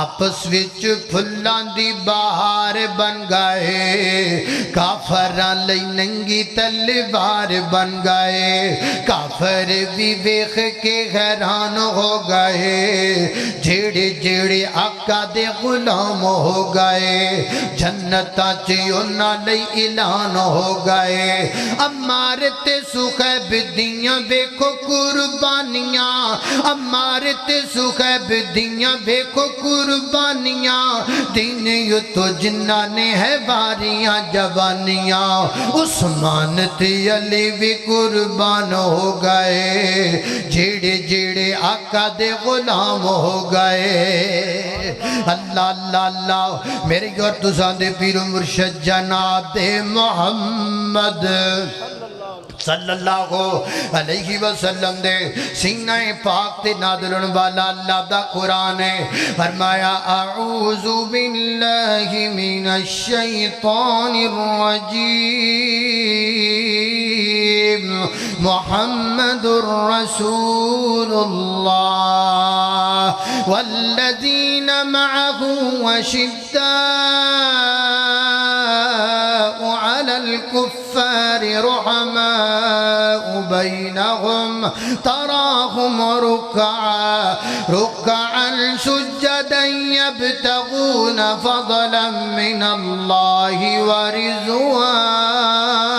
آپس وچ پھلاں دی بہار بن گئے کافراں لئی ننگی تلوار بن گئے کافر بھی ویکھ کے حیران ہو گئے جیڑے جیڑے آقا دے غلام ہو گئے جنتاں چ انہاں لئی اعلان ہو گئے عمار تے سخیب دیاں ویکھو قربانیاں عمار تے سخیب دیاں ویکھو قربانیاں دین یو تو جنہاں نے ہے واریاں جوانیاں عثمان تے علی بھی قربان ہو گئے جیڑے جیڑے آقا دے غلام ہو گئے اللہ اللہ اللہ میرے اور تساں دے پیر و مرشد جناب محمد صلی اللہ علیہ وسلم دے سینہ پاک تے نازلن والا اللہ دا قرآن ہے فرمایا اعوذ باللہ من الشیطان الرجیم محمد رسول اللہ والذین معه وشداء على الكفار رحماء بينهم تراهم ركعا سجدا يبتغون فضلا من الله ورضوانا